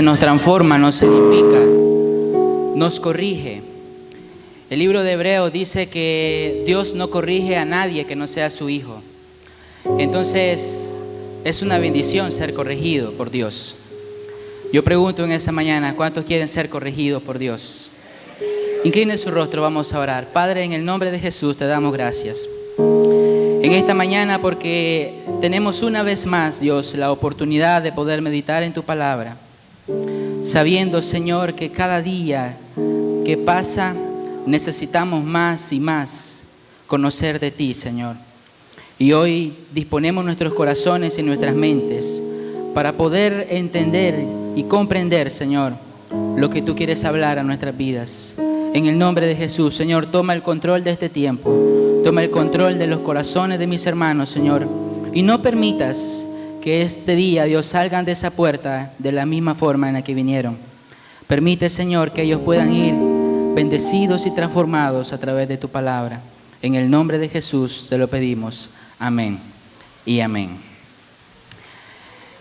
nos transforma, nos edifica, nos corrige. El libro de Hebreos dice que Dios no corrige a nadie que no sea su hijo. Entonces, es una bendición ser corregido por Dios. Yo pregunto en esa mañana, ¿cuántos quieren ser corregidos por Dios? Incline su rostro, vamos a orar. Padre, en el nombre de Jesús te damos gracias en esta mañana porque tenemos una vez más, Dios, la oportunidad de poder meditar en tu palabra, sabiendo, Señor, que cada día que pasa necesitamos más y más conocer de ti, Señor. Y hoy disponemos nuestros corazones y nuestras mentes para poder entender y comprender, Señor, lo que tú quieres hablar a nuestras vidas. En el nombre de Jesús, Señor, toma el control de este tiempo. Toma el control de los corazones de mis hermanos, Señor. Y no permitas que este día, Dios, salgan de esa puerta de la misma forma en la que vinieron. Permite, Señor, que ellos puedan ir bendecidos y transformados a través de tu palabra. En el nombre de Jesús te lo pedimos. Amén y amén.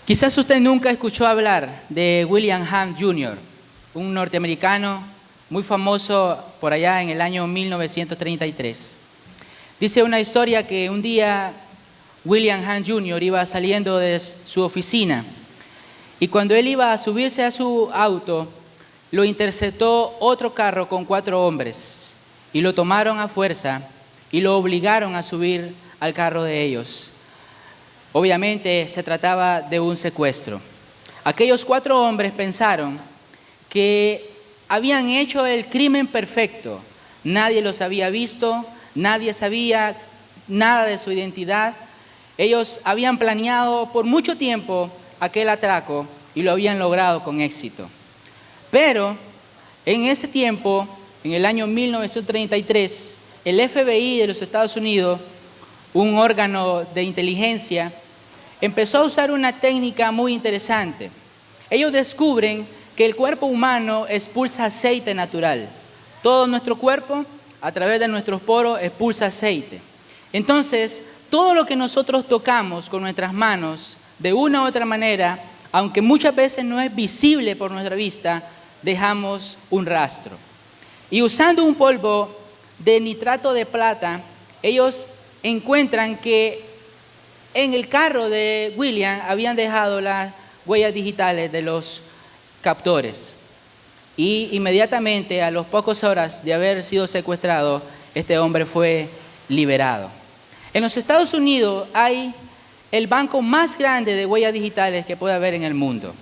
Quizás usted nunca escuchó hablar de William Hunt Jr., un norteamericano muy famoso por allá en el año 1933. Dice una historia que un día William Hunt Jr. iba saliendo de su oficina y cuando él iba a subirse a su auto, lo interceptó otro carro con 4 hombres y lo tomaron a fuerza y lo obligaron a subir al carro de ellos. Obviamente se trataba de un secuestro. Aquellos 4 hombres pensaron que habían hecho el crimen perfecto. Nadie los había visto, nadie sabía nada de su identidad. Ellos habían planeado por mucho tiempo aquel atraco y lo habían logrado con éxito. Pero en ese tiempo, en el año 1933, el FBI de los Estados Unidos, un órgano de inteligencia, empezó a usar una técnica muy interesante. Ellos descubren que el cuerpo humano expulsa aceite natural. Todo nuestro cuerpo, a través de nuestros poros, expulsa aceite. Entonces, todo lo que nosotros tocamos con nuestras manos, de una u otra manera, aunque muchas veces no es visible por nuestra vista, dejamos un rastro. Y usando un polvo de nitrato de plata, ellos encuentran que en el carro de William habían dejado las huellas digitales de los captores. Y inmediatamente, a las pocas horas de haber sido secuestrado, este hombre fue liberado. En los Estados Unidos hay el banco más grande de huellas digitales que puede haber en el mundo.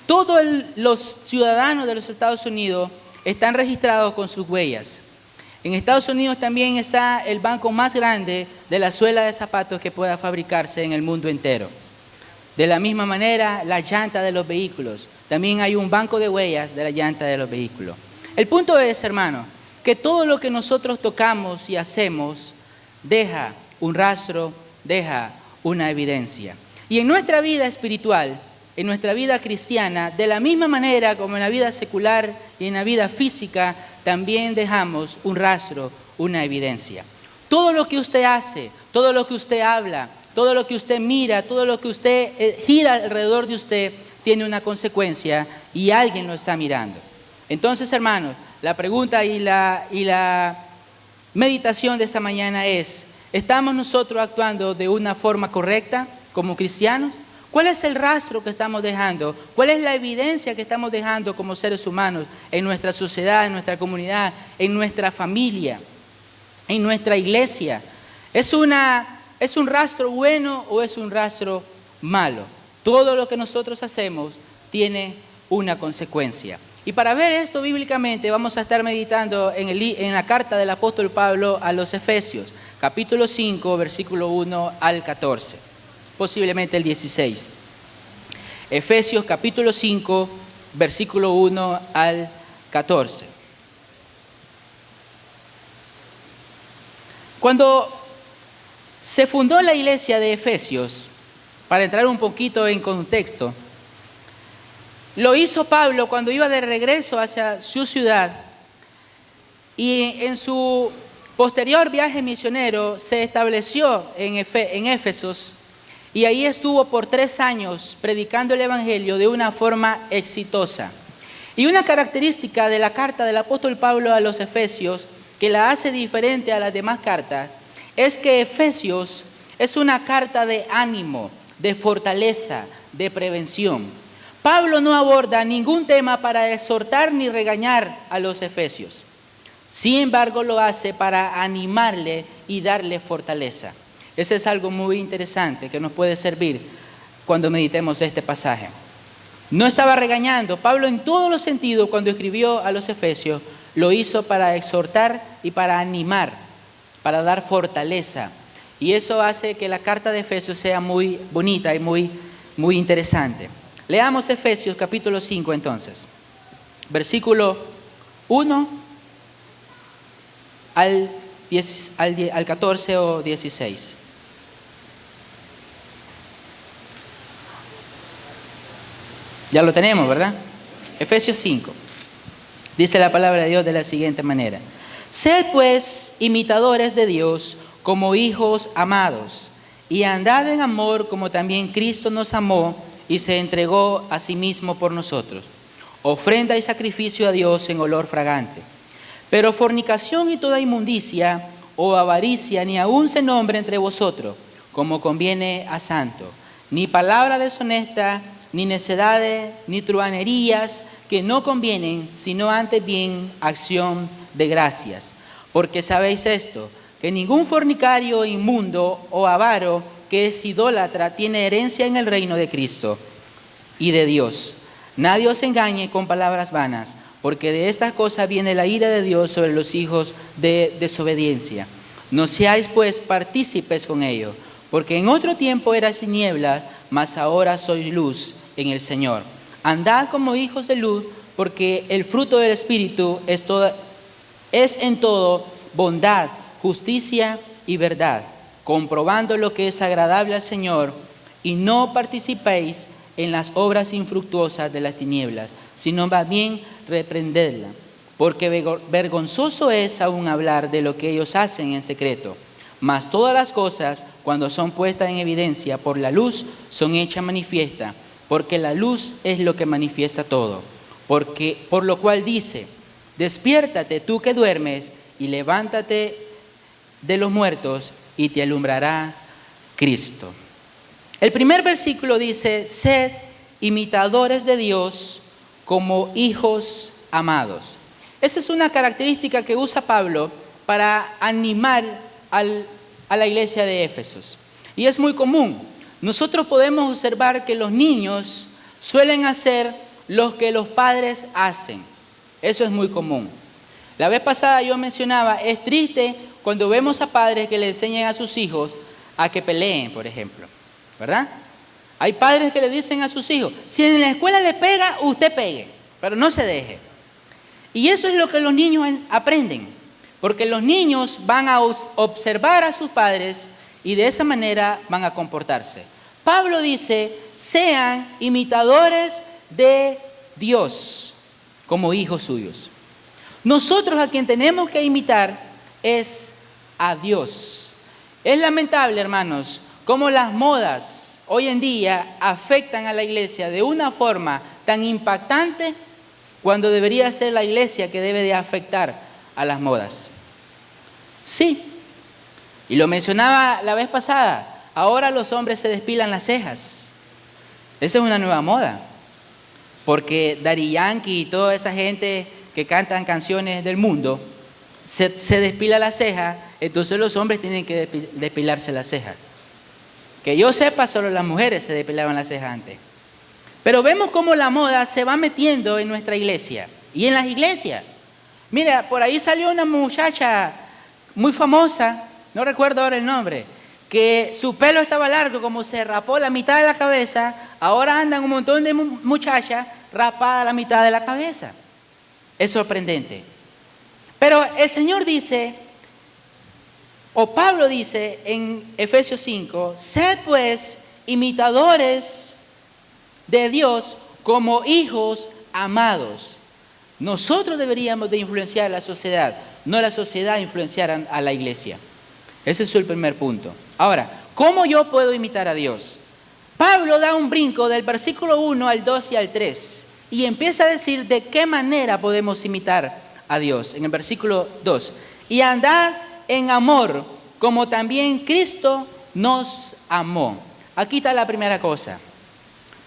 Todos los ciudadanos de los Estados Unidos están registrados con sus huellas. En Estados Unidos también está el banco más grande de la suela de zapatos que pueda fabricarse en el mundo entero. De la misma manera, la llanta de los vehículos. También hay un banco de huellas de la llanta de los vehículos. El punto es, hermano, que todo lo que nosotros tocamos y hacemos deja un rastro, deja una evidencia. Y en nuestra vida espiritual, en nuestra vida cristiana, de la misma manera como en la vida secular y en la vida física, también dejamos un rastro, una evidencia. Todo lo que usted hace, todo lo que usted habla, todo lo que usted mira, todo lo que usted gira alrededor de usted, tiene una consecuencia y alguien lo está mirando. Entonces, hermanos, la pregunta y la meditación de esta mañana es, ¿estamos nosotros actuando de una forma correcta como cristianos? ¿Cuál es el rastro que estamos dejando? ¿Cuál es la evidencia que estamos dejando como seres humanos en nuestra sociedad, en nuestra comunidad, en nuestra familia, en nuestra iglesia? ¿Es un rastro bueno o es un rastro malo? Todo lo que nosotros hacemos tiene una consecuencia. Y para ver esto bíblicamente vamos a estar meditando en la carta del apóstol Pablo a los Efesios, capítulo 5, versículo 1 al 14, posiblemente el 16. Efesios capítulo 5, versículo 1 al 14. Cuando se fundó la iglesia de Efesios, para entrar un poquito en contexto, lo hizo Pablo cuando iba de regreso hacia su ciudad y en su posterior viaje misionero se estableció en Éfesos y ahí estuvo por 3 años predicando el Evangelio de una forma exitosa. Y una característica de la carta del apóstol Pablo a los Efesios, que la hace diferente a las demás cartas, es que Efesios es una carta de ánimo, de fortaleza, de prevención. Pablo no aborda ningún tema para exhortar ni regañar a los efesios. Sin embargo, lo hace para animarle y darle fortaleza. Ese es algo muy interesante que nos puede servir cuando meditemos este pasaje. No estaba regañando. Pablo, en todos los sentidos, cuando escribió a los efesios, lo hizo para exhortar y para animar, para dar fortaleza. Y eso hace que la carta de Efesios sea muy bonita y muy interesante. Leamos Efesios capítulo 5 entonces, versículo 1 al 14 o 16. Ya lo tenemos, ¿verdad? Efesios 5. Dice la palabra de Dios de la siguiente manera: Sed pues imitadores de Dios como hijos amados, y andad en amor como también Cristo nos amó y se entregó a sí mismo por nosotros, ofrenda y sacrificio a Dios en olor fragante. Pero fornicación y toda inmundicia o avaricia ni aun se nombre entre vosotros, como conviene a santo, ni palabra deshonesta, ni necedades, ni truhanerías que no convienen, sino antes bien acción de gracias. Porque sabéis esto, que ningún fornicario, inmundo o avaro que es idólatra tiene herencia en el reino de Cristo y de Dios. Nadie os engañe con palabras vanas, porque de estas cosas viene la ira de Dios sobre los hijos de desobediencia. No seáis pues partícipes con ellos, porque en otro tiempo erais tinieblas, mas ahora sois luz en el Señor. Andad como hijos de luz, porque el fruto del Espíritu es en todo bondad, justicia y verdad, comprobando lo que es agradable al Señor, y no participéis en las obras infructuosas de las tinieblas, sino más bien reprendedla, porque vergonzoso es aún hablar de lo que ellos hacen en secreto. Mas todas las cosas, cuando son puestas en evidencia por la luz, son hechas manifiestas, porque la luz es lo que manifiesta todo. Por lo cual dice: despiértate tú que duermes, y levántate de los muertos, y te alumbrará Cristo. El primer versículo dice: sed imitadores de Dios como hijos amados. Esa es una característica que usa Pablo para animar a la iglesia de Éfesos. Y es muy común. Nosotros podemos observar que los niños suelen hacer lo que los padres hacen. Eso es muy común. La vez pasada yo mencionaba, es triste cuando vemos a padres que le enseñan a sus hijos a que peleen, por ejemplo, ¿verdad? Hay padres que le dicen a sus hijos: si en la escuela le pega, usted pegue, pero no se deje. Y eso es lo que los niños aprenden, porque los niños van a observar a sus padres y de esa manera van a comportarse. Pablo dice: sean imitadores de Dios como hijos suyos. Nosotros a quien tenemos que imitar es a Dios. Es lamentable, hermanos, cómo las modas hoy en día afectan a la iglesia de una forma tan impactante, cuando debería ser la iglesia que debe de afectar a las modas. Sí, y lo mencionaba la vez pasada, ahora los hombres se despilan las cejas. Esa es una nueva moda, porque Daddy Yankee y toda esa gente que cantan canciones del mundo se despila la ceja, entonces los hombres tienen que depilarse las cejas. Que yo sepa, solo las mujeres se depilaban las cejas antes. Pero vemos cómo la moda se va metiendo en nuestra iglesia y en las iglesias. Mira, por ahí salió una muchacha muy famosa, no recuerdo ahora el nombre, que su pelo estaba largo, como se rapó la mitad de la cabeza, ahora andan un montón de muchachas rapadas la mitad de la cabeza. Es sorprendente. Pero el Señor dice, o Pablo dice en Efesios 5, sed pues imitadores de Dios como hijos amados. Nosotros deberíamos de influenciar a la sociedad, no la sociedad influenciar a la iglesia. Ese es el primer punto. Ahora, ¿cómo yo puedo imitar a Dios? Pablo da un brinco del versículo 1 al 2 y al 3 y empieza a decir de qué manera podemos imitar a Dios. En el versículo 2, y andad en amor, como también Cristo nos amó. Aquí está la primera cosa.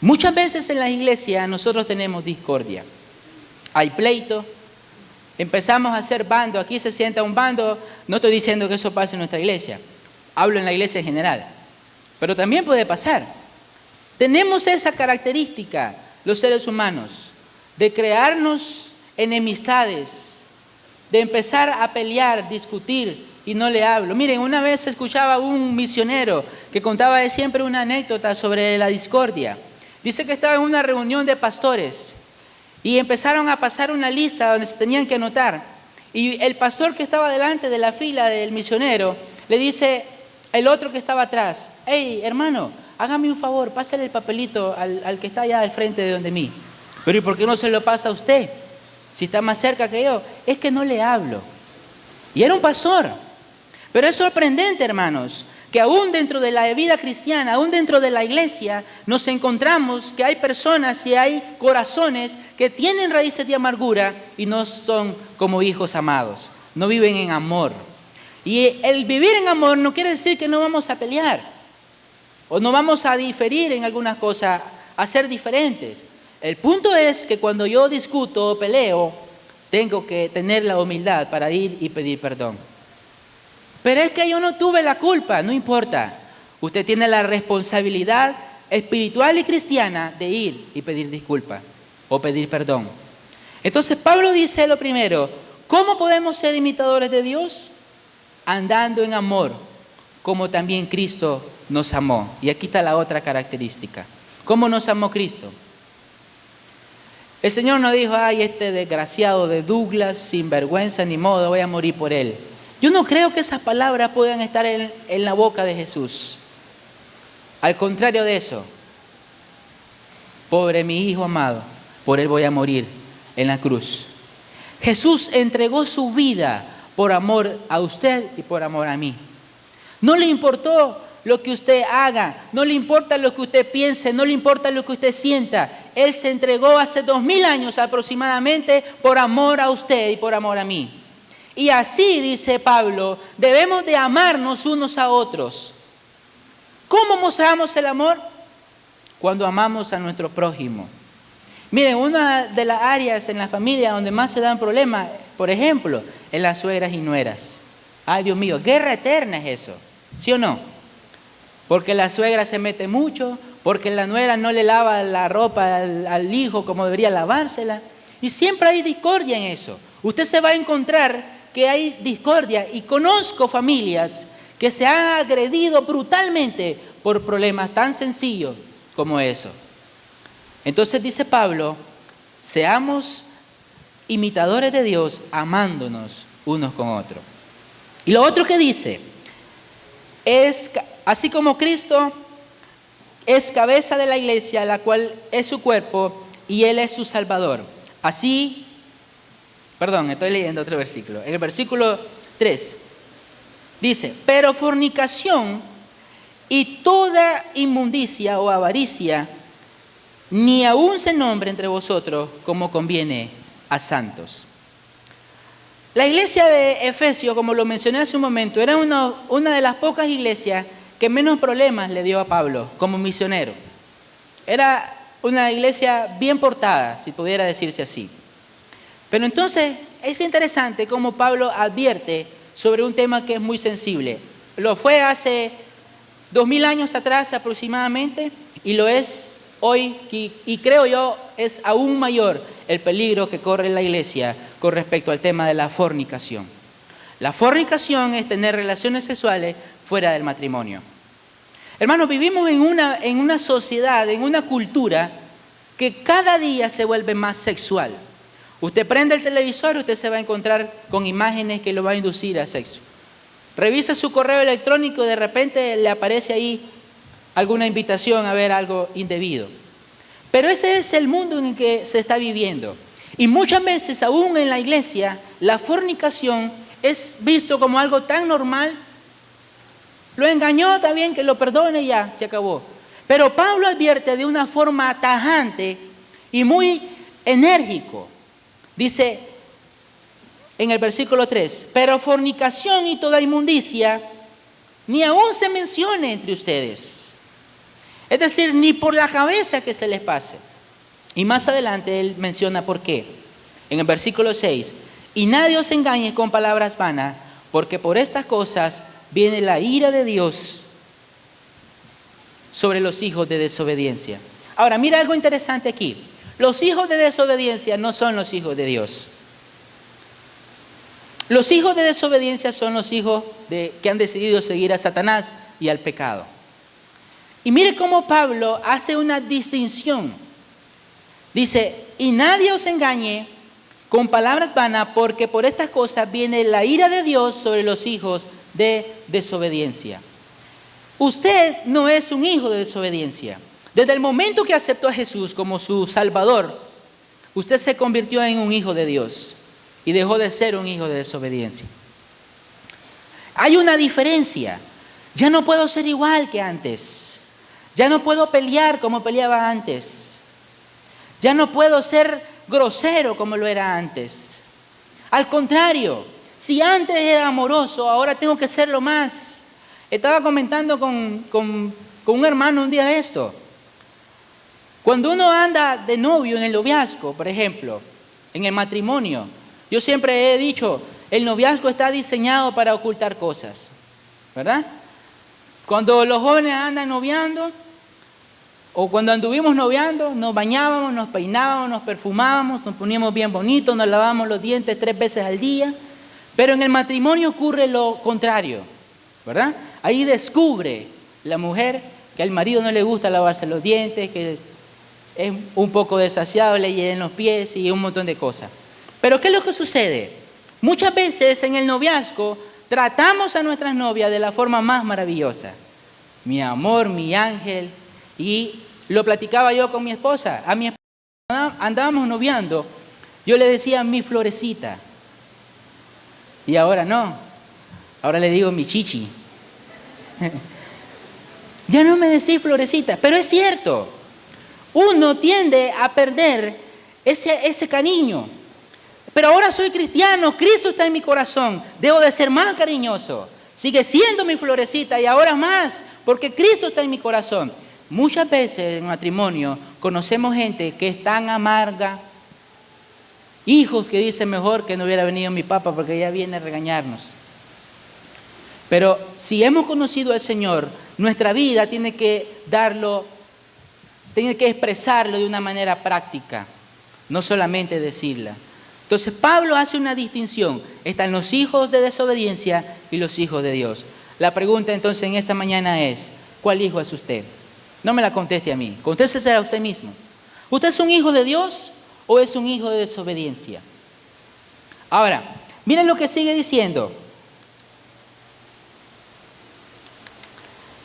Muchas veces en la iglesia nosotros tenemos discordia. Hay pleito. Empezamos a hacer bando. Aquí se sienta un bando. No estoy diciendo que eso pase en nuestra iglesia. Hablo en la iglesia en general. Pero también puede pasar. Tenemos esa característica, los seres humanos, de crearnos enemistades, de empezar a pelear, discutir, y no le hablo. Miren, una vez escuchaba a un misionero que contaba de siempre una anécdota sobre la discordia. Dice que estaba en una reunión de pastores y empezaron a pasar una lista donde se tenían que anotar. Y el pastor que estaba delante de la fila del misionero le dice el otro que estaba atrás: hey, hermano, hágame un favor, pásale el papelito al que está allá al frente de donde mí. Pero ¿y por qué no se lo pasa a usted? Si está más cerca que yo. Es que no le hablo. Y era un pastor. Pero es sorprendente, hermanos, que aún dentro de la vida cristiana, aún dentro de la iglesia, nos encontramos que hay personas y hay corazones que tienen raíces de amargura y no son como hijos amados. No viven en amor. Y el vivir en amor no quiere decir que no vamos a pelear o no vamos a diferir en algunas cosas, a ser diferentes. El punto es que cuando yo discuto o peleo, tengo que tener la humildad para ir y pedir perdón. Pero es que yo no tuve la culpa, no importa. Usted tiene la responsabilidad espiritual y cristiana de ir y pedir disculpa o pedir perdón. Entonces Pablo dice lo primero: ¿cómo podemos ser imitadores de Dios? Andando en amor, como también Cristo nos amó. Y aquí está la otra característica. ¿Cómo nos amó Cristo? El Señor no dijo: ay, este desgraciado de Douglas, sin vergüenza ni modo, voy a morir por él. Yo no creo que esas palabras puedan estar en la boca de Jesús. Al contrario de eso: pobre mi hijo amado, por él voy a morir en la cruz. Jesús entregó su vida por amor a usted y por amor a mí. No le importó lo que usted haga, no le importa lo que usted piense, no le importa lo que usted sienta. Él se entregó hace 2000 años aproximadamente por amor a usted y por amor a mí. Y así, dice Pablo, debemos de amarnos unos a otros. ¿Cómo mostramos el amor? Cuando amamos a nuestro prójimo. Miren, una de las áreas en la familia donde más se dan problemas, por ejemplo, en las suegras y nueras. Ay, Dios mío, guerra eterna es eso, ¿sí o no? Porque la suegra se mete mucho, porque la nuera no le lava la ropa al hijo como debería lavársela. Y siempre hay discordia en eso. Usted se va a encontrar que hay discordia, y conozco familias que se han agredido brutalmente por problemas tan sencillos como eso. Entonces dice Pablo: seamos imitadores de Dios, amándonos unos con otros. Y lo otro que dice es: así como Cristo es cabeza de la iglesia, la cual es su cuerpo, y Él es su Salvador. Así, estoy leyendo otro versículo. En el versículo 3 dice: pero fornicación y toda inmundicia o avaricia ni aún se nombre entre vosotros como conviene a santos. La iglesia de Efesios, como lo mencioné hace un momento, era una de las pocas iglesias que menos problemas le dio a Pablo como misionero. Era una iglesia bien portada, si pudiera decirse así. Pero entonces es interesante cómo Pablo advierte sobre un tema que es muy sensible. Lo fue hace 2000 años atrás aproximadamente, y lo es hoy, y creo yo es aún mayor el peligro que corre la iglesia con respecto al tema de la fornicación. La fornicación es tener relaciones sexuales fuera del matrimonio. Hermanos, vivimos en una sociedad, en una cultura que cada día se vuelve más sexual. Usted prende el televisor y usted se va a encontrar con imágenes que lo va a inducir a sexo. Revisa su correo electrónico y de repente le aparece ahí alguna invitación a ver algo indebido. Pero ese es el mundo en el que se está viviendo. Y muchas veces, aún en la iglesia, la fornicación es visto como algo tan normal. Lo engañó, está bien, que lo perdone y ya, se acabó. Pero Pablo advierte de una forma tajante y muy enérgico. Dice en el versículo 3, pero fornicación y toda inmundicia ni aún se mencione entre ustedes. Es decir, ni por la cabeza que se les pase. Y más adelante él menciona por qué. En el versículo 6, y nadie os engañe con palabras vanas, porque por estas cosas viene la ira de Dios sobre los hijos de desobediencia. Ahora, mira algo interesante aquí. Los hijos de desobediencia no son los hijos de Dios. Los hijos de desobediencia son los hijos que han decidido seguir a Satanás y al pecado. Y mire cómo Pablo hace una distinción. Dice, y nadie os engañe con palabras vanas, porque por estas cosas viene la ira de Dios sobre los hijos de desobediencia. Usted no es un hijo de desobediencia. Desde el momento que aceptó a Jesús como su Salvador, usted se convirtió en un hijo de Dios y dejó de ser un hijo de desobediencia. Hay una diferencia. Ya no puedo ser igual que antes. Ya no puedo pelear como peleaba antes. Ya no puedo ser grosero como lo era antes. Al contrario, si antes era amoroso, ahora tengo que serlo más. Estaba comentando con un hermano un día de esto. Cuando uno anda de novio en el noviazgo, por ejemplo, en el matrimonio, yo siempre he dicho, el noviazgo está diseñado para ocultar cosas, ¿verdad? Cuando los jóvenes andan noviando, o cuando anduvimos noviando, nos bañábamos, nos peinábamos, nos perfumábamos, nos poníamos bien bonitos, nos lavábamos los dientes 3 veces al día. Pero en el matrimonio ocurre lo contrario, ¿verdad? Ahí descubre la mujer que al marido no le gusta lavarse los dientes, que es un poco desasiable y en los pies y un montón de cosas. Pero ¿qué es lo que sucede? Muchas veces en el noviazgo tratamos a nuestras novias de la forma más maravillosa. Mi amor, mi ángel. Y lo platicaba yo con mi esposa. A mi esposa andábamos noviando. Yo le decía mi florecita. Y ahora no. Ahora le digo mi chichi. Ya no me decís florecita. Pero es cierto. Uno tiende a perder ese cariño. Pero ahora soy cristiano. Cristo está en mi corazón. Debo de ser más cariñoso. Sigue siendo mi florecita y ahora más. Porque Cristo está en mi corazón. Muchas veces en matrimonio conocemos gente que es tan amarga, hijos que dicen mejor que no hubiera venido mi papá porque ya viene a regañarnos. Pero si hemos conocido al Señor, nuestra vida tiene que expresarlo de una manera práctica, no solamente decirla. Entonces Pablo hace una distinción, están los hijos de desobediencia y los hijos de Dios. La pregunta entonces en esta mañana es, ¿cuál hijo es usted? No me la conteste a mí, contéstese a usted mismo. ¿Usted es un hijo de Dios o es un hijo de desobediencia? Ahora, miren lo que sigue diciendo.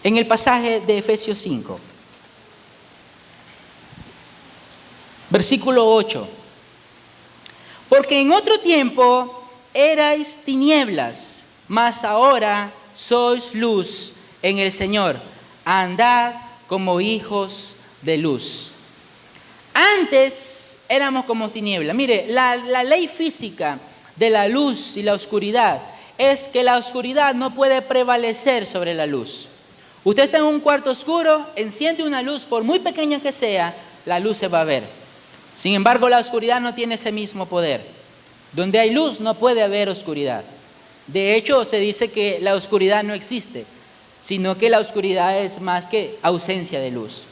En el pasaje de Efesios 5, versículo 8. Porque en otro tiempo erais tinieblas, mas ahora sois luz en el Señor. Andad como hijos de luz. Antes éramos como tinieblas. Mire, la ley física de la luz y la oscuridad es que la oscuridad no puede prevalecer sobre la luz. Usted está en un cuarto oscuro, enciende una luz, por muy pequeña que sea, la luz se va a ver. Sin embargo, la oscuridad no tiene ese mismo poder. Donde hay luz no puede haber oscuridad. De hecho, se dice que la oscuridad no existe, sino que la oscuridad es más que ausencia de luz.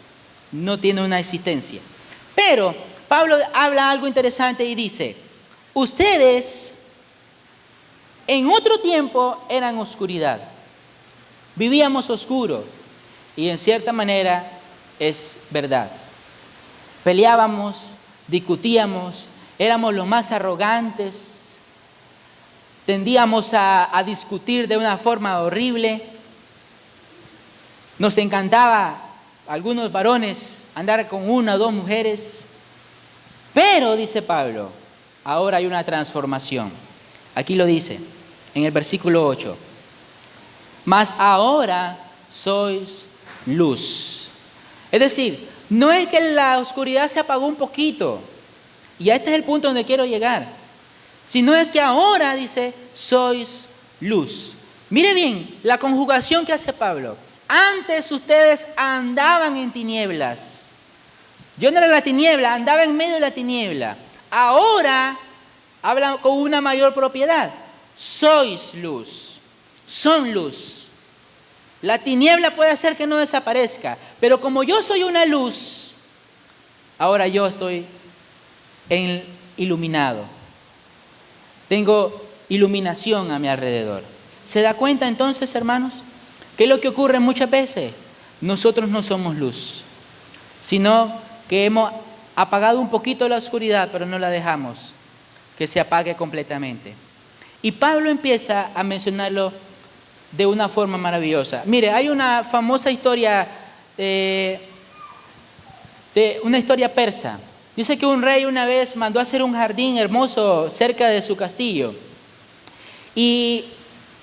No tiene una existencia. Pero Pablo habla algo interesante y dice, ustedes en otro tiempo eran oscuridad. Vivíamos oscuro y en cierta manera es verdad. Peleábamos, discutíamos, éramos los más arrogantes, tendíamos a discutir de una forma horrible. Nos encantaba a algunos varones andar con 1 o 2 mujeres. Pero, dice Pablo, ahora hay una transformación. Aquí lo dice, en el versículo 8. Mas ahora sois luz Es decir, no es que la oscuridad se apagó un poquito, y este es el punto donde quiero llegar, sino es que ahora, dice, sois luz. Mire bien la conjugación que hace Pablo. Antes ustedes andaban en tinieblas. Yo no era la tiniebla, andaba en medio de la tiniebla. Ahora habla con una mayor propiedad. Sois luz, son luz. La tiniebla puede hacer que no desaparezca, pero como yo soy una luz, ahora yo estoy iluminado. Tengo iluminación a mi alrededor. ¿Se da cuenta entonces, hermanos? ¿Qué es lo que ocurre muchas veces? Nosotros no somos luz, sino que hemos apagado un poquito la oscuridad, pero no la dejamos que se apague completamente. Y Pablo empieza a mencionarlo de una forma maravillosa. Mire, hay una famosa historia, una historia persa. Dice que un rey una vez mandó a hacer un jardín hermoso cerca de su castillo. Y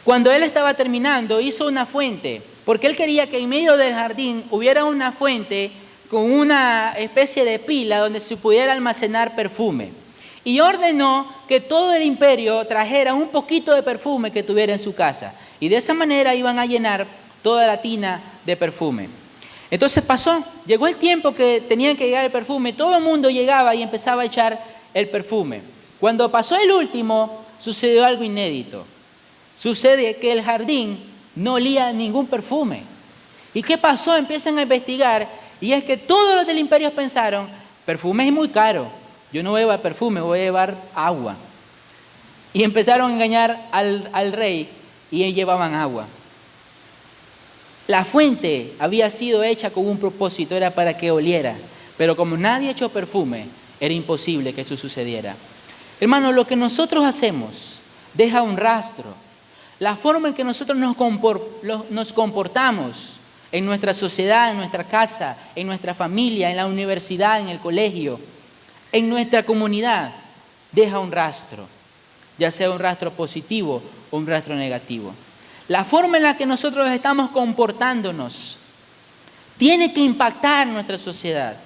cuando él estaba terminando, hizo una fuente, porque él quería que en medio del jardín hubiera una fuente con una especie de pila donde se pudiera almacenar perfume. Y ordenó que todo el imperio trajera un poquito de perfume que tuviera en su casa. Y de esa manera iban a llenar toda la tina de perfume. Entonces llegó el tiempo que tenían que llegar el perfume. Todo el mundo llegaba y empezaba a echar el perfume. Cuando pasó el último, sucedió algo inédito. Sucede que el jardín no olía ningún perfume. ¿Y qué pasó? Empiezan a investigar. Y es que todos los del imperio pensaron, perfume es muy caro. Yo no voy a llevar perfume, voy a llevar agua. Y empezaron a engañar al rey y llevaban agua. La fuente había sido hecha con un propósito, era para que oliera. Pero como nadie echó perfume, era imposible que eso sucediera. Hermanos, lo que nosotros hacemos deja un rastro. La forma en que nosotros nos comportamos en nuestra sociedad, en nuestra casa, en nuestra familia, en la universidad, en el colegio, en nuestra comunidad, deja un rastro, ya sea un rastro positivo o un rastro negativo. La forma en la que nosotros estamos comportándonos tiene que impactar nuestra sociedad.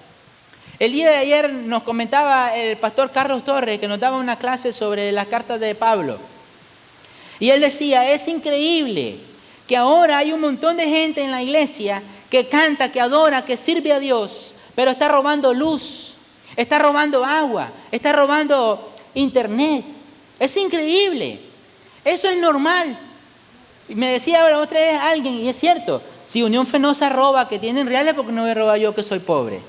El día de ayer nos comentaba el pastor Carlos Torres, que nos daba una clase sobre las cartas de Pablo. Y él decía, es increíble que ahora hay un montón de gente en la iglesia que canta, que adora, que sirve a Dios, pero está robando luz, está robando agua, está robando internet. Es increíble. Eso es normal. Y me decía otra vez alguien, y es cierto, si Unión Fenosa roba, que tienen reales, porque no voy a robar yo que soy pobre.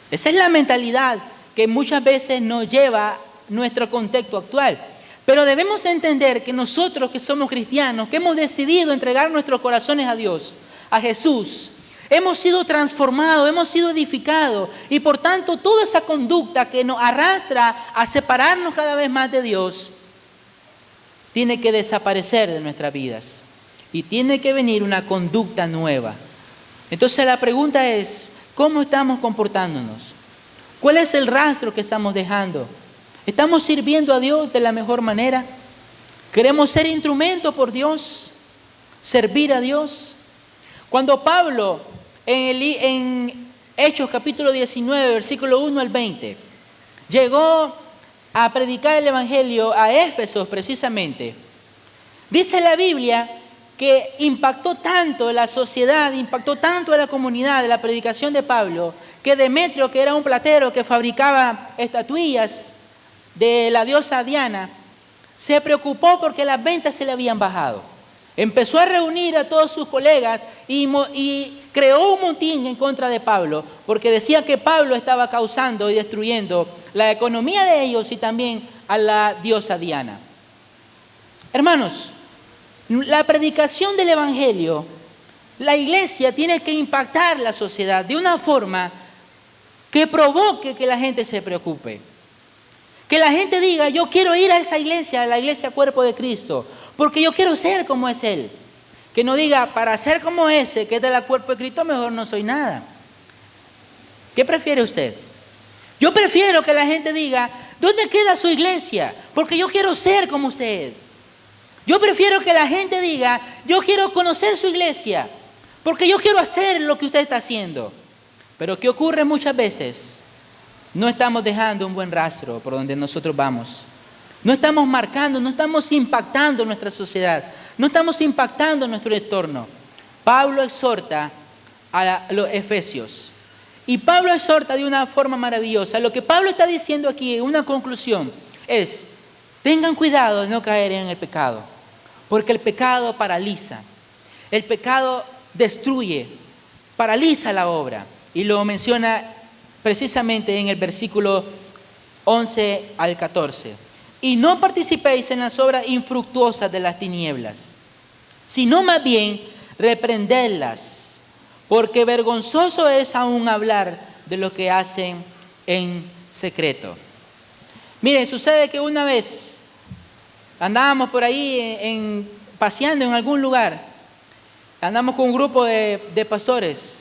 Esa es la mentalidad que muchas veces nos lleva nuestro contexto actual. Pero debemos entender que nosotros que somos cristianos, que hemos decidido entregar nuestros corazones a Dios, a Jesús, hemos sido transformados, hemos sido edificados, y por tanto toda esa conducta que nos arrastra a separarnos cada vez más de Dios, tiene que desaparecer de nuestras vidas y tiene que venir una conducta nueva. Entonces la pregunta es, ¿cómo estamos comportándonos? ¿Cuál es el rastro que estamos dejando? ¿Estamos sirviendo a Dios de la mejor manera? ¿Queremos ser instrumentos por Dios? ¿Servir a Dios? Cuando Pablo en Hechos capítulo 19, versículo 1 al 20, llegó a predicar el evangelio a Éfeso precisamente, dice la Biblia que impactó tanto la sociedad, impactó tanto a la comunidad de la predicación de Pablo, que Demetrio, que era un platero que fabricaba estatuillas de la diosa Diana, se preocupó porque las ventas se le habían bajado. Empezó a reunir a todos sus colegas y creó un motín en contra de Pablo, porque decía que Pablo estaba causando y destruyendo la economía de ellos y también a la diosa Diana. Hermanos, la predicación del evangelio, la iglesia tiene que impactar la sociedad de una forma que provoque que la gente se preocupe. Que la gente diga, yo quiero ir a esa iglesia, a la iglesia Cuerpo de Cristo, porque yo quiero ser como es Él. Que no diga, para ser como ese, que es de la Cuerpo de Cristo, mejor no soy nada. ¿Qué prefiere usted? Yo prefiero que la gente diga, ¿dónde queda su iglesia? Porque yo quiero ser como usted. Yo prefiero que la gente diga, yo quiero conocer su iglesia, porque yo quiero hacer lo que usted está haciendo. Pero ¿qué ocurre muchas veces? No estamos dejando un buen rastro por donde nosotros vamos. No estamos marcando, no estamos impactando nuestra sociedad. No estamos impactando nuestro entorno. Pablo exhorta a los efesios. Y Pablo exhorta de una forma maravillosa. Lo que Pablo está diciendo aquí, una conclusión, es: tengan cuidado de no caer en el pecado. Porque el pecado paraliza. El pecado destruye, paraliza la obra. Y lo menciona precisamente en el versículo 11 al 14. Y no participéis en las obras infructuosas de las tinieblas, sino más bien reprendedlas, porque vergonzoso es aún hablar de lo que hacen en secreto. Miren, sucede que una vez andábamos por ahí paseando en algún lugar, andamos con un grupo de pastores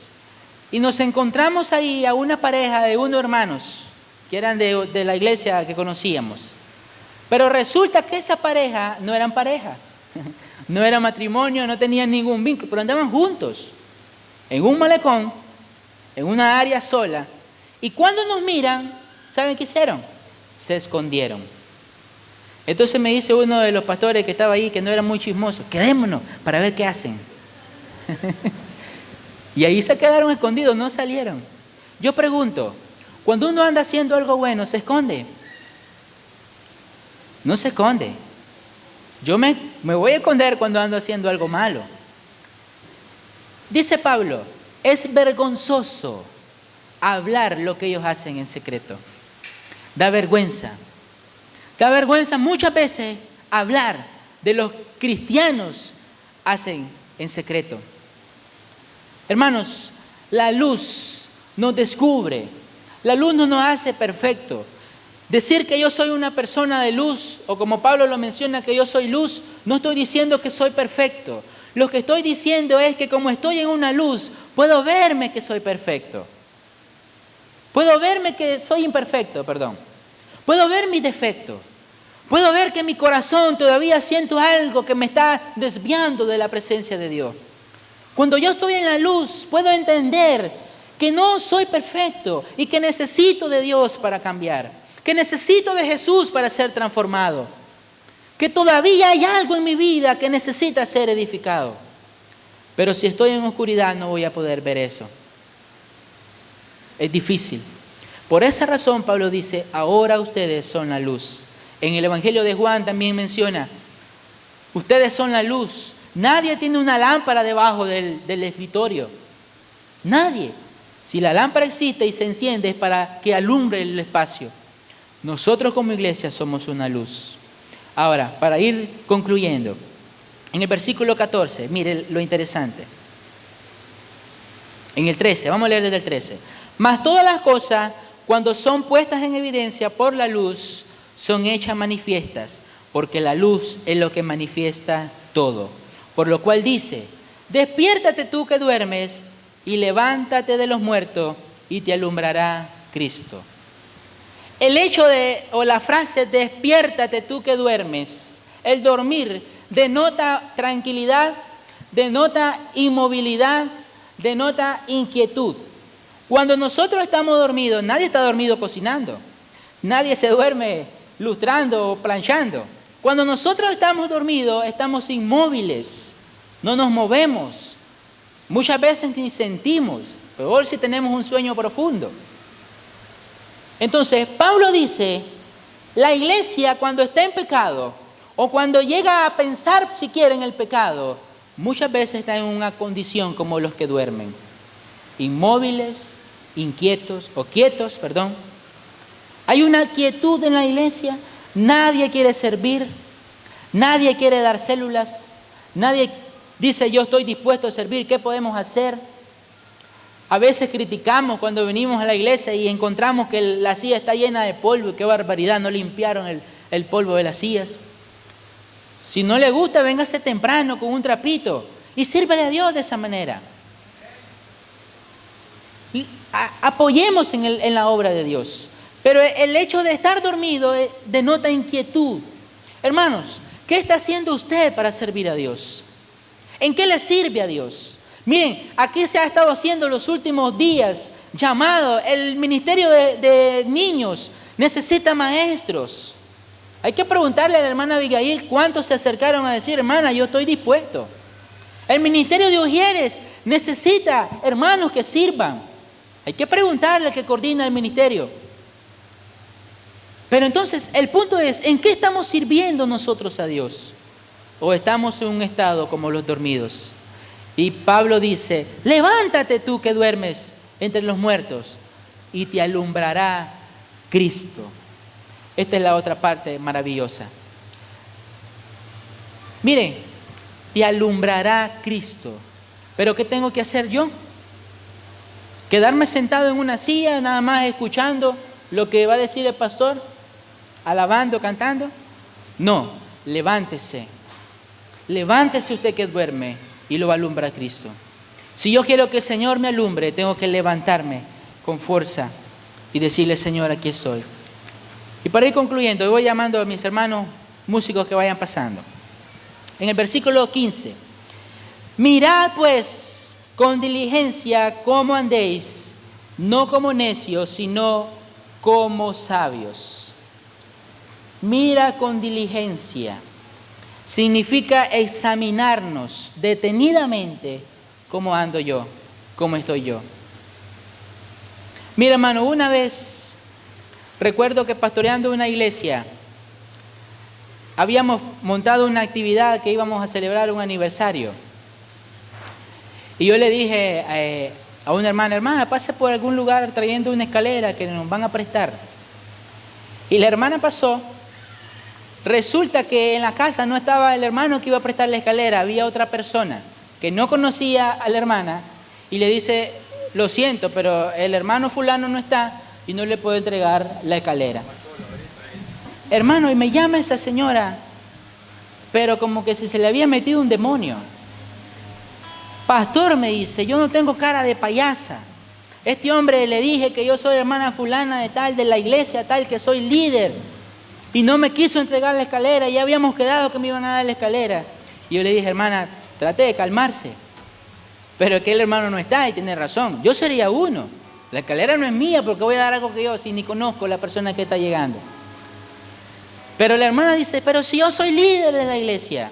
y nos encontramos ahí a una pareja de unos hermanos que eran de la iglesia que conocíamos. Pero resulta que esa pareja no eran pareja, no era matrimonio, no tenían ningún vínculo, pero andaban juntos en un malecón, en una área sola. Y cuando nos miran, ¿saben qué hicieron? Se escondieron. Entonces me dice uno de los pastores que estaba ahí, que no era muy chismoso: quedémonos para ver qué hacen. Y ahí se quedaron escondidos, no salieron. Yo pregunto, cuando uno anda haciendo algo bueno, ¿se esconde? No se esconde. Yo me voy a esconder cuando ando haciendo algo malo. Dice Pablo, es vergonzoso hablar lo que ellos hacen en secreto. Da vergüenza. Da vergüenza muchas veces hablar de lo que los cristianos hacen en secreto. Hermanos, la luz nos descubre. La luz no nos hace perfecto. Decir que yo soy una persona de luz, o como Pablo lo menciona, que yo soy luz, no estoy diciendo que soy perfecto. Lo que estoy diciendo es que como estoy en una luz, puedo verme que soy perfecto. Puedo verme que soy imperfecto, perdón. Puedo ver mis defectos. Puedo ver que en mi corazón todavía siento algo que me está desviando de la presencia de Dios. Cuando yo estoy en la luz, puedo entender que no soy perfecto y que necesito de Dios para cambiar. Que necesito de Jesús para ser transformado, que todavía hay algo en mi vida que necesita ser edificado. Pero si estoy en oscuridad no voy a poder ver eso. Es difícil. Por esa razón Pablo dice, ahora ustedes son la luz. En el Evangelio de Juan también menciona, ustedes son la luz. Nadie tiene una lámpara debajo del escritorio. Nadie. Si la lámpara existe y se enciende es para que alumbre el espacio. Nosotros como iglesia somos una luz. Ahora, para ir concluyendo, en el versículo 14, mire lo interesante. En el 13, vamos a leer desde el 13. Mas todas las cosas, cuando son puestas en evidencia por la luz, son hechas manifiestas, porque la luz es lo que manifiesta todo. Por lo cual dice, despiértate tú que duermes, y levántate de los muertos, y te alumbrará Cristo. El hecho o la frase despiértate tú que duermes, el dormir denota tranquilidad, denota inmovilidad, denota inquietud. Cuando nosotros estamos dormidos, nadie está dormido cocinando, nadie se duerme lustrando o planchando. Cuando nosotros estamos dormidos, estamos inmóviles, no nos movemos, muchas veces ni sentimos, peor si tenemos un sueño profundo. Entonces, Pablo dice, la iglesia cuando está en pecado, o cuando llega a pensar siquiera en el pecado, muchas veces está en una condición como los que duermen, inmóviles, inquietos, o quietos, perdón. Hay una quietud en la iglesia, nadie quiere servir, nadie quiere dar células, nadie dice yo estoy dispuesto a servir, ¿qué podemos hacer? A veces criticamos cuando venimos a la iglesia y encontramos que la silla está llena de polvo. ¡Qué barbaridad! No limpiaron el polvo de las sillas. Si no le gusta, véngase temprano con un trapito y sírvele a Dios de esa manera. Apoyemos en la obra de Dios. Pero el hecho de estar dormido denota inquietud. Hermanos, ¿qué está haciendo usted para servir a Dios? ¿En qué le sirve a Dios? Miren, aquí se ha estado haciendo los últimos días llamado. El ministerio de niños necesita maestros. Hay que preguntarle a la hermana Abigail cuántos se acercaron a decir, hermana, yo estoy dispuesto. El ministerio de Ujieres necesita hermanos que sirvan. Hay que preguntarle al que coordina el ministerio. Pero entonces el punto es, ¿en qué estamos sirviendo nosotros a Dios? ¿O estamos en un estado como los dormidos? Y Pablo dice, levántate tú que duermes entre los muertos y te alumbrará Cristo. Esta es la otra parte maravillosa. Miren, te alumbrará Cristo. ¿Pero qué tengo que hacer yo? ¿Quedarme sentado en una silla nada más escuchando lo que va a decir el pastor? ¿Alabando, cantando? No, levántese. Levántese usted que duerme y lo alumbra Cristo. Si yo quiero que el Señor me alumbre, tengo que levantarme con fuerza y decirle, Señor, aquí estoy. Y para ir concluyendo, voy llamando a mis hermanos músicos que vayan pasando. En el versículo 15, mirad pues con diligencia cómo andéis, no como necios, sino como sabios. Mira con diligencia. Significa examinarnos detenidamente cómo ando yo, cómo estoy yo. Mira, hermano, una vez recuerdo que pastoreando una iglesia habíamos montado una actividad que íbamos a celebrar un aniversario. Y yo le dije a una hermana, pase por algún lugar trayendo una escalera que nos van a prestar. Y la hermana pasó. Resulta que en la casa no estaba el hermano que iba a prestar la escalera, había otra persona que no conocía a la hermana y le dice, lo siento, pero el hermano fulano no está y no le puedo entregar la escalera. Hermano, y me llama esa señora, pero como que si se le había metido un demonio. Pastor, me dice, yo no tengo cara de payasa. Este hombre le dije que yo soy hermana fulana de tal, de la iglesia tal, que soy líder. Y no me quiso entregar la escalera, ya habíamos quedado que me iban a dar la escalera. Y yo le dije, hermana, trate de calmarse. Pero aquel hermano no está y tiene razón. Yo sería uno. La escalera no es mía porque voy a dar algo que yo, si ni conozco a la persona que está llegando. Pero la hermana dice, pero si yo soy líder de la iglesia,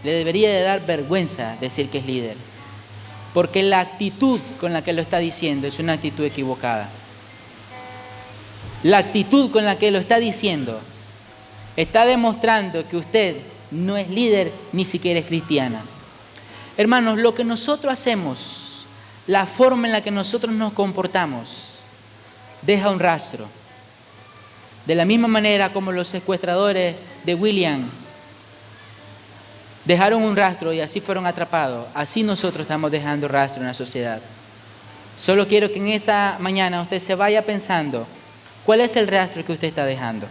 le debería de dar vergüenza decir que es líder. Porque la actitud con la que lo está diciendo es una actitud equivocada. La actitud con la que lo está diciendo está demostrando que usted no es líder, ni siquiera es cristiana. Hermanos, lo que nosotros hacemos, la forma en la que nosotros nos comportamos, deja un rastro. De la misma manera como los secuestradores de William dejaron un rastro y así fueron atrapados, así nosotros estamos dejando rastro en la sociedad. Solo quiero que en esa mañana usted se vaya pensando, ¿cuál es el rastro que usted está dejando?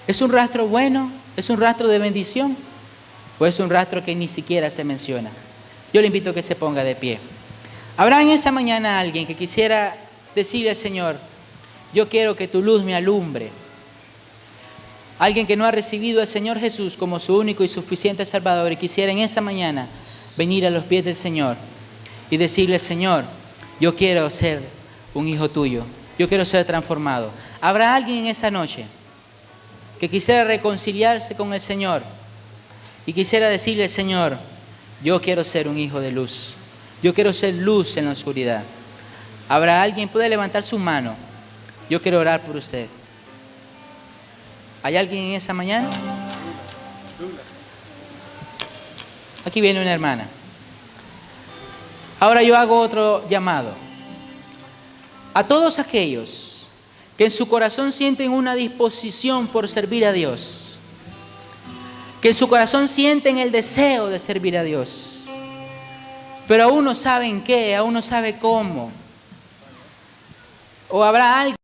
¿Es un rastro bueno? ¿Es un rastro de bendición? ¿O es un rastro que ni siquiera se menciona? Yo le invito a que se ponga de pie. ¿Habrá en esa mañana alguien que quisiera decirle al Señor, yo quiero que tu luz me alumbre? Alguien que no ha recibido al Señor Jesús como su único y suficiente Salvador y quisiera en esa mañana venir a los pies del Señor y decirle, Señor, yo quiero ser un hijo tuyo. Yo quiero ser transformado. ¿Habrá alguien en esa noche que quisiera reconciliarse con el Señor y quisiera decirle, Señor, yo quiero ser un hijo de luz? Yo quiero ser luz en la oscuridad. ¿Habrá alguien que pueda levantar su mano? Yo quiero orar por usted. ¿Hay alguien en esa mañana? Aquí viene una hermana. Ahora yo hago otro llamado. A todos aquellos que en su corazón sienten una disposición por servir a Dios, que en su corazón sienten el deseo de servir a Dios, pero aún no saben qué, aún no saben cómo, o habrá alguien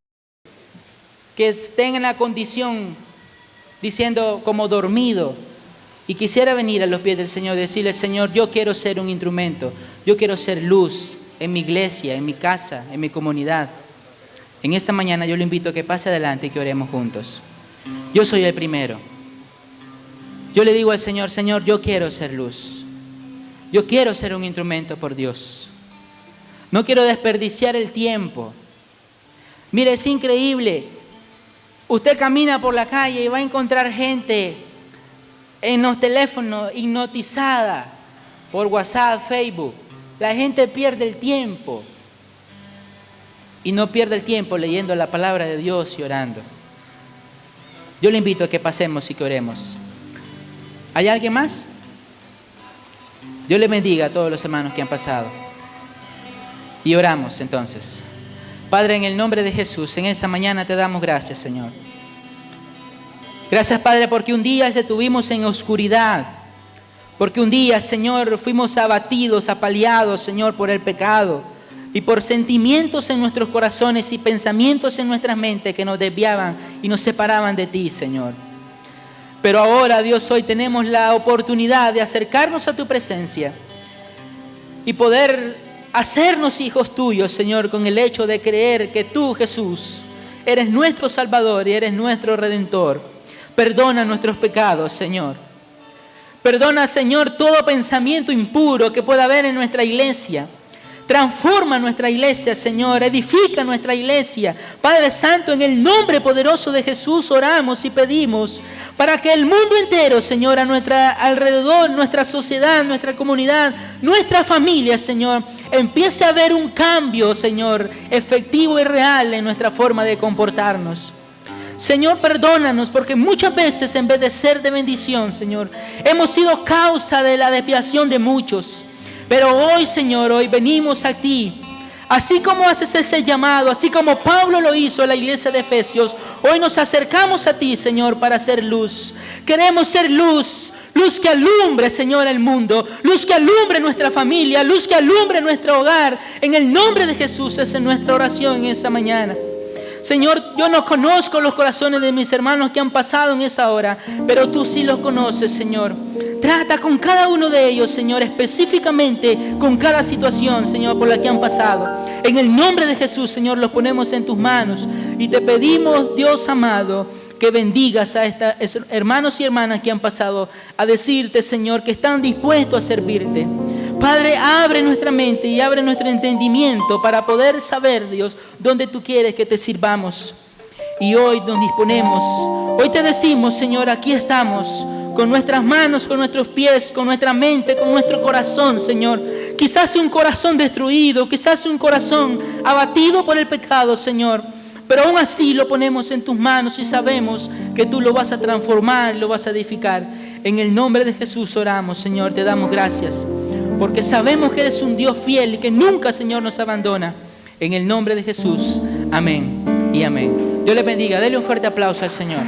que esté en la condición diciendo como dormido y quisiera venir a los pies del Señor y decirle, Señor, yo quiero ser un instrumento, yo quiero ser luz en mi iglesia, en mi casa, en mi comunidad. En esta mañana yo le invito a que pase adelante y que oremos juntos. Yo soy el primero. Yo le digo al Señor, Señor, yo quiero ser luz. Yo quiero ser un instrumento por Dios. No quiero desperdiciar el tiempo. Mire, es increíble. Usted camina por la calle y va a encontrar gente en los teléfonos hipnotizada por WhatsApp, Facebook. La gente pierde el tiempo. Y no pierde el tiempo leyendo la palabra de Dios y orando. Yo le invito a que pasemos y que oremos. ¿Hay alguien más? Dios le bendiga a todos los hermanos que han pasado. Y oramos entonces. Padre, en el nombre de Jesús, en esta mañana te damos gracias, Señor. Gracias, Padre, porque un día estuvimos en oscuridad. Porque un día, Señor, fuimos abatidos, apaleados, Señor, por el pecado. Y por sentimientos en nuestros corazones y pensamientos en nuestras mentes que nos desviaban y nos separaban de ti, Señor. Pero ahora, Dios, hoy tenemos la oportunidad de acercarnos a tu presencia y poder hacernos hijos tuyos, Señor, con el hecho de creer que tú, Jesús, eres nuestro Salvador y eres nuestro Redentor. Perdona nuestros pecados, Señor. Perdona, Señor, todo pensamiento impuro que pueda haber en nuestra iglesia. Transforma nuestra iglesia, Señor. Edifica nuestra iglesia. Padre Santo, en el nombre poderoso de Jesús oramos y pedimos para que el mundo entero, Señor, a nuestra alrededor, nuestra sociedad, nuestra comunidad, nuestra familia, Señor, empiece a haber un cambio, Señor, efectivo y real en nuestra forma de comportarnos. Señor, perdónanos porque muchas veces en vez de ser de bendición, Señor, hemos sido causa de la desviación de muchos. Pero hoy, Señor, hoy venimos a ti. Así como haces ese llamado, así como Pablo lo hizo en la iglesia de Efesios, hoy nos acercamos a ti, Señor, para ser luz. Queremos ser luz, luz que alumbre, Señor, el mundo, luz que alumbre nuestra familia, luz que alumbre nuestro hogar. En el nombre de Jesús, esa es nuestra oración en esta mañana. Señor, yo no conozco los corazones de mis hermanos que han pasado en esa hora, pero tú sí los conoces, Señor. Trata con cada uno de ellos, Señor, específicamente con cada situación, Señor, por la que han pasado. En el nombre de Jesús, Señor, los ponemos en tus manos y te pedimos, Dios amado, que bendigas a estos hermanos y hermanas que han pasado a decirte, Señor, que están dispuestos a servirte. Padre, abre nuestra mente y abre nuestro entendimiento para poder saber, Dios, dónde tú quieres que te sirvamos. Y hoy nos disponemos, hoy te decimos, Señor, aquí estamos, con nuestras manos, con nuestros pies, con nuestra mente, con nuestro corazón, Señor. Quizás un corazón destruido, quizás un corazón abatido por el pecado, Señor. Pero aún así lo ponemos en tus manos y sabemos que tú lo vas a transformar, lo vas a edificar. En el nombre de Jesús oramos, Señor, te damos gracias. Porque sabemos que eres un Dios fiel y que nunca, Señor, nos abandona. En el nombre de Jesús, amén y amén. Dios les bendiga. Dele un fuerte aplauso al Señor.